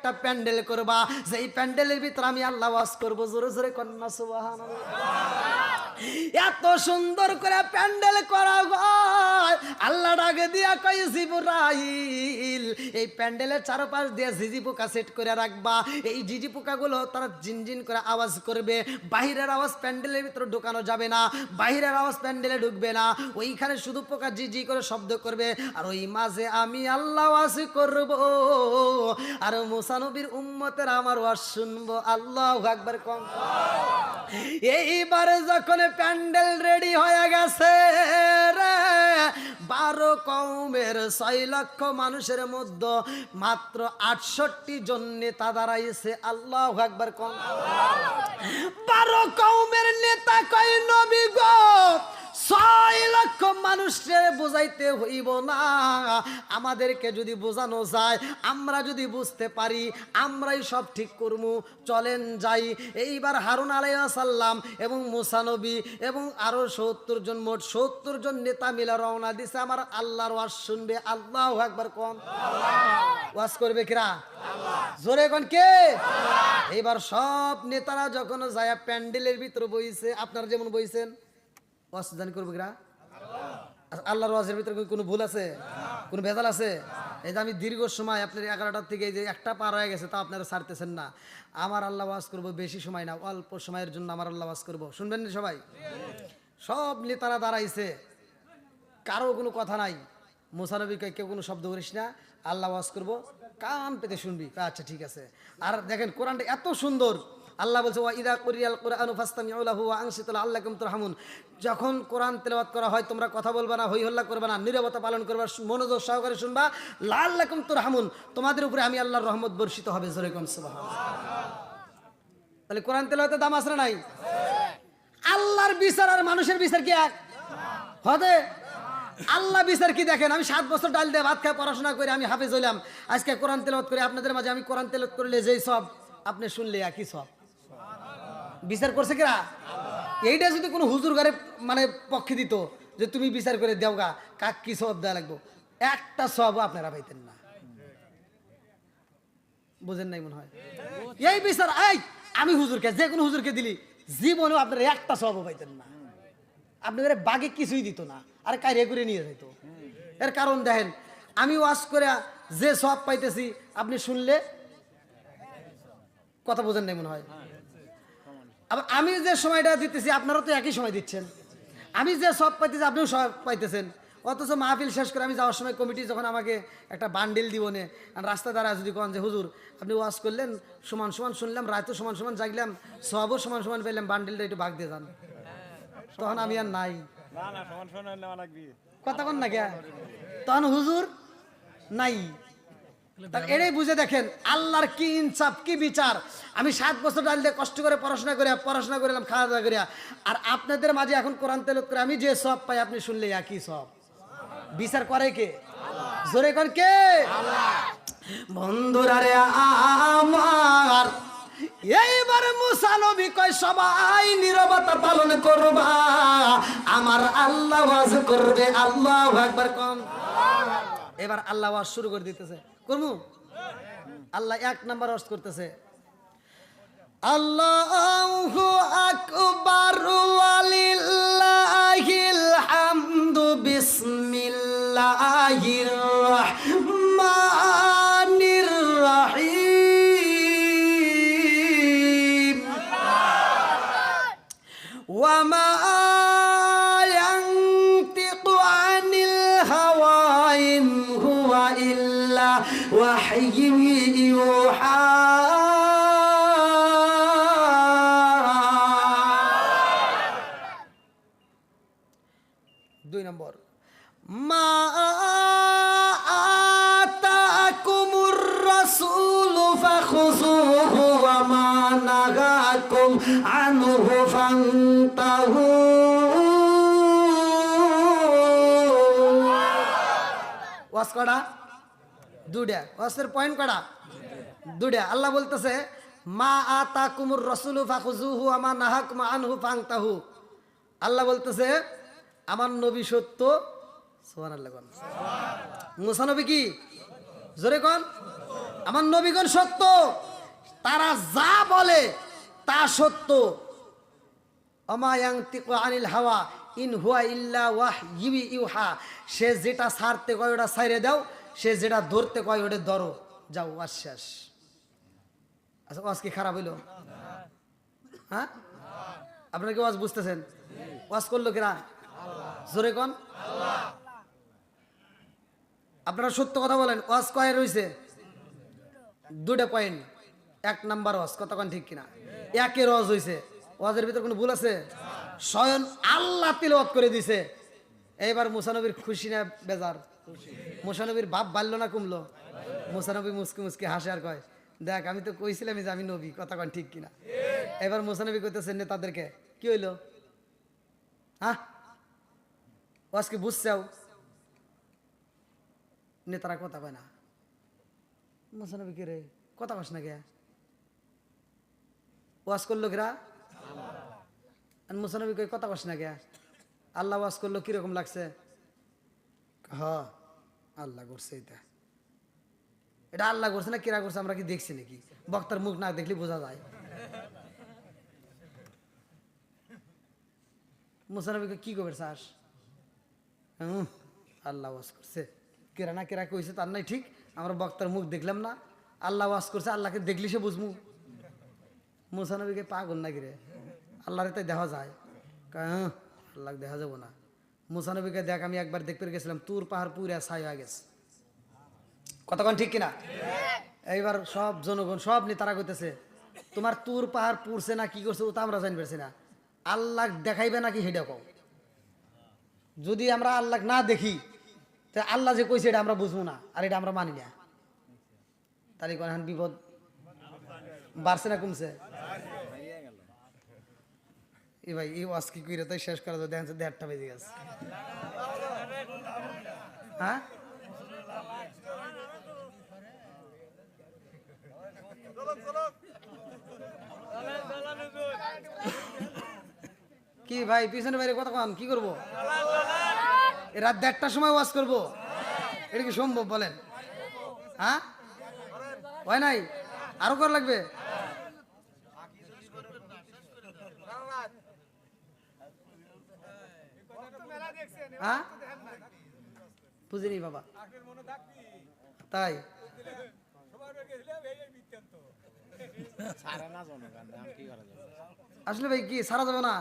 একটা প্যান্ডেল করবা, যেই প্যান্ডেলের ভিতরে আমি আল্লাহ ওয়াজ করব। জোরে জোরে কন্যা সুবহানাল্লাহ। এত সুন্দর করে প্যান্ডেল করা হয়, আল্লাহ ডাকে দিয়া কই জিবরাইল এই প্যান্ডেলের চারপাশ দিয়ে ঝিঝি পোকা সেট করে রাখবা। এই ঝিঝি পোকাগুলো তারা জিনজিন করে আওয়াজ করবে, বাহিরের আওয়াজ প্যান্ডেলের ভিতরে ঢোকানো যাবে না, বাহিরের আওয়াজ প্যান্ডেলে ঢুকবে না, ওইখানে শুধু পোকা ঝিঝি করে শব্দ করবে। আর ওই মাঝে আমি আল্লাহ ওয়াজ করব, আর মুসা নবীর উম্মতের আমার ওয়াজ শুনবো। আল্লাহু আকবার কোন। এইবারে যখন প্যান্ডেল রেডি হয়ে গেছে রে, 12 কওমের 6 লক্ষ মানুষের মধ্যে মাত্র 68 জন নেতা দাঁড়াইছে। আল্লাহু আকবার কোন। 12 কওমের নেতা কই নবী গো 6 লক্ষ মানুষের বোঝাইতে হইব না, আমাদেরকে যদি বোঝানো যায়, আমরা যদি বুঝতে পারি, আমরাই সব ঠিক করবো, চলেন যাই। এইবার হারুন আলাইহিস সালাম এবং মুসা নবী এবং আরো 70 জন, মোট 70 জন নেতা মিলে রওনা দিছে আমার আল্লাহর ওয়াজ শুনবে। আল্লাহু আকবার কোন। ওয়াজ করবে কিরা? জোরে কোন কে? এইবার সব নেতারা যখন যায় প্যান্ডেলের ভিতরে বইছে, আপনারা যেমন বইছেন, ওয়াজ জানি করবে কিরা? আল্লাহর ওয়াজের ভিতরে কোনো ভুল আছে? কোনো ভেজাল আছে? এই যে আমি দীর্ঘ সময় আপনার 11টার থেকে এই যে একটা পার হয়ে গেছে, তা আপনারা ছাড়তেছেন না। আমার আল্লাহ ওয়াজ করবো, বেশি সময় না, অল্প সময়ের জন্য আমার আল্লাহ ওয়াজ করবো। শুনবেন না সবাই? সব নেতারা দাঁড়াইছে, কারো কোনো কথা নাই। মুসা নবী কয় কেউ কোনো শব্দ করিস না, আল্লাহ ওয়াজ করবো, কান পেতে শুনবি। আচ্ছা ঠিক আছে। আর দেখেন কোরআনটা এত সুন্দর, আল্লাহ বলছে ওয়া ইযা কুরিয়াল কুরআনু ফাসতামিউ লাহু ওয়া আনসিতু লাআল্লাকুম তুরহামুন। যখন কোরআন তেলাওয়াত করা হয় তোমরা কথা বলবা না, হই হল্লা করবা না, নীরবতা পালন করবা, মনোযোগ সহকারে শুনবা। লাআল্লাকুম তুরহামুন, তোমাদের উপরে আমি আল্লাহর রহমত বর্ষিত হবে। জোরে কোন সুবহানাল্লাহ। তাহলে কোরআন তেলাওয়াতের দাম আছে না নাই? আল্লাহর বিচার আর মানুষের বিচার কি এক হবে? আল্লাহ বিচার কি দেখেন, আমি 7 বছর ডাল দিয়ে ভাত খাই পড়াশোনা করে আমি হাফেজ হইলাম, আজকে কোরআন তেলাওয়াত করে আপনাদের মাঝে আমি কোরআন তেলাওয়াত করলে যেই সব, আপনি শুনলে একই সব। বিচার করছে কিরা? এইটা যদি কোনো হুজুর ঘরে মানে পক্ষে দিত যে তুমি বিচার করে দেও গা, কাক কি সব দেওয়া লাগবো, একটা সব আপনারা পাইতেন না। বুঝেন নাই মনে হয়? এই বিচার এই আমি হুজুরকে, যে কোনো হুজুরকে দিলি জীবনেও আপনারা একটা সব পাইতেন না। আপনাদের বাগে কিছুই দিত না, আর কায়রে করে নিয়ে যেত। এর কারণ দেখেন, আমি ওয়াজ করে যে সব পাইতেছি, আপনি শুনলে কথা বোঝেন নাই মনে হয়। আবার আমি যে সময়টা দিতেছি আপনারা তো একই সময় দিচ্ছেন, আমি যে সব পাইতেছি আপনিও সব পাইতেছেন। অথচ মাহফিল শেষ করে আমি যাওয়ার সময় কমিটি যখন আমাকে একটা বান্ডিল দিব নে, রাস্তা দ্বারা যদি কন যে হুজুর আপনি ওয়াজ করলেন, সমান সমান শুনলাম, রায়তো সমান সমান জাগলাম, সবও সমান সমান পেলাম, বান্ডিলটা একটু ভাগ দিয়ে যান, তখন আমি আর নাই। কথা কন না কে? তখন হুজুর নাই। এটাই বুঝে দেখেন আল্লাহর কি ইনসাফ, কি বিচার। আমি 7 বছর ডাল দিয়ে কষ্ট করে পড়াশোনা করলাম, খাওয়া দাওয়া করিয়া, আর আপনাদের মাঝে এখন কোরআন তেলাওয়াত করে আমি যে সব পাই আপনি শুনলে একই সব। বিচার করে কে? জোরে কোন কে? বন্ধুরা রে আমার, এইবার মুসা নবী কয় সবাই নীরবতা পালন করবা, আমার আল্লাহ ওয়াজ করবে। আল্লাহু আকবার কোন। এবার আল্লাহ ওয়াজ শুরু করে দিতেছে, করমু। আল্লাহ 1 নাম্বার ওয়াজ করতেছে, আল্লাহু আকবার ওয়ালিল্লাহিল হামদু বিসমিল্লাহির রাহমানির রাহিম ওয়া মা ইয়ানতিকু আনিল হাওয়া ইন হুয়া ইল্লা ওয়াহয়ুন ইউহা। মা আতাকুমুর রাসূলু ফাখুযুহু ওয়া মা নাহাকুম আনহু ফান্তাহু। ওয়াজ করা দুইটা, ওয়াজের পয়েন্ট করা দুইটা। আল্লাহ বলতেছে মা আতাকুমুর রাসূলু ফাখুযুহু ওয়া মা নাহাকুম আনহু ফান্তাহু। আল্লাহ বলতেছে আমার নবী সত্য, সুবহানাল্লাহ। মুসা নবী কি? জোরে কোন। আমার নবীগণ সত্য, তারা যা বলে তা সত্য। ওমা ইয়ানতিকু আনিল হাওয়া ইন হুয়া ইল্লা ওয়াহয়ু ইউহা। সে যেটা ছাড়তে কয় ওটা ছাইরে দাও, সে যেটা ধরতে কয় ওটা ধরো, যাও ওয়াজ শেষ। আচ্ছা ওয়াজ কি খারাপ হইল? হ্যাঁ, আপনারা কি ওয়াজ বুঝতেছেন? ওয়াজ করলো কিনা জোরে কোন? আপনারা সত্য কথা বলেন। ওয়াজ কয় রয়েছে? দুটা পয়েন্ট। এক নাম্বার ওয়াজ, কতক্ষণ ঠিক কিনা? একের ওয়াজ হয়েছে। ওয়াজের ভিতর কোনো ভুল আছে? স্বয়ং আল্লাহ তিলাওয়াত করে দিছে। এইবার মুসা নবীর খুশি না বেজার? মুসা নবীর বাপ বাড়লো না কমলো? মুসা নবী মুসকি মুসকি হাসে আর কয়, দেখ আমি তো কইছিলাম যে আমি নবী, কতক্ষণ ঠিক কিনা? এবার মুসা নবী কইতেছেন নেতাদেরকে, কি হইলো? হ্যাঁ, ওয়াজ কি বুঝছাও? নেতারা কথা কয় না। মুসা নবী কে রে, কথা কস না কে? ওয়াজ করলো কিরা? মুসা নবী কই কথা কস না কে? আল্লাহ ওয়াজ করলো, কিরকম লাগছে? হ্যাঁ আল্লাহ করছে। এটা আল্লাহ করছে না কিরা করছে আমরা কি দেখছি নাকি? বক্তার মুখ না দেখলে বোঝা যায়। মুসা নবী কি করবে চাস? আল্লাহ ওয়াজ করছে, কেরা না কেরা কইছে তার নাই ঠিক, আমরা বক্তার মুখ দেখলাম না, আল্লাহ ওয়াজ করছে, আল্লাহকে দেখলি সে বুঝমু। মুসা নবীকে পাগল নাকি রে? আল্লাহরে তাই দেখা যায়? আল্লাহ দেখা যাবো না। মুসা নবীকে দেখ, আমি একবার দেখতে গেছিলাম, তুর পাহাড় পুরা ছাই হয়ে গেছে। কতক্ষণ ঠিক কিনা? এইবার সব জনগণ সব নেতারা কইতেছে, তোমার তুর পাহাড় পুরছে না কি করছে ও তো আমরা জানি পারছি না, আল্লাহ দেখাইবে নাকি সেটা কও। যদি আমরা আল্লাহ না দেখি, তা আল্লাহ যে কইছে এটা আমরা বুঝবো না, আর এটা আমরা মানি না। তাহলে এখন বিপদ বাড়ছে না কমছে? এ ভাই এই ওয়াজ কি করে তাই শেষ করা যায়? দেখেন 1:30 বেজে গেছে। হ্যাঁ, কি ভাই পিছনে বাইরে কথা কন, কি করবো? রাত 1:30টার সময় ওয়াজ করবো? এটা কি সম্ভব বলেন? হ্যাঁ, হয় নাই? আরো করা লাগবে? হ্যাঁ, বুঝিনি বাবা। তাই আসলে ভাই কি সারা যাবে না?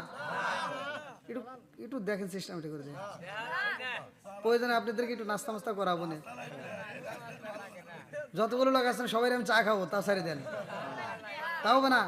একটু একটু দেখেন সিস্টেমেটিক করে দেন। প্রয়োজনে আপনাদেরকে একটু নাস্তা মাস্তা করাবো না। যতগুলো লোক আছেন সবাই আমি চা খাবো, তা সারি দেন, তা হবে না?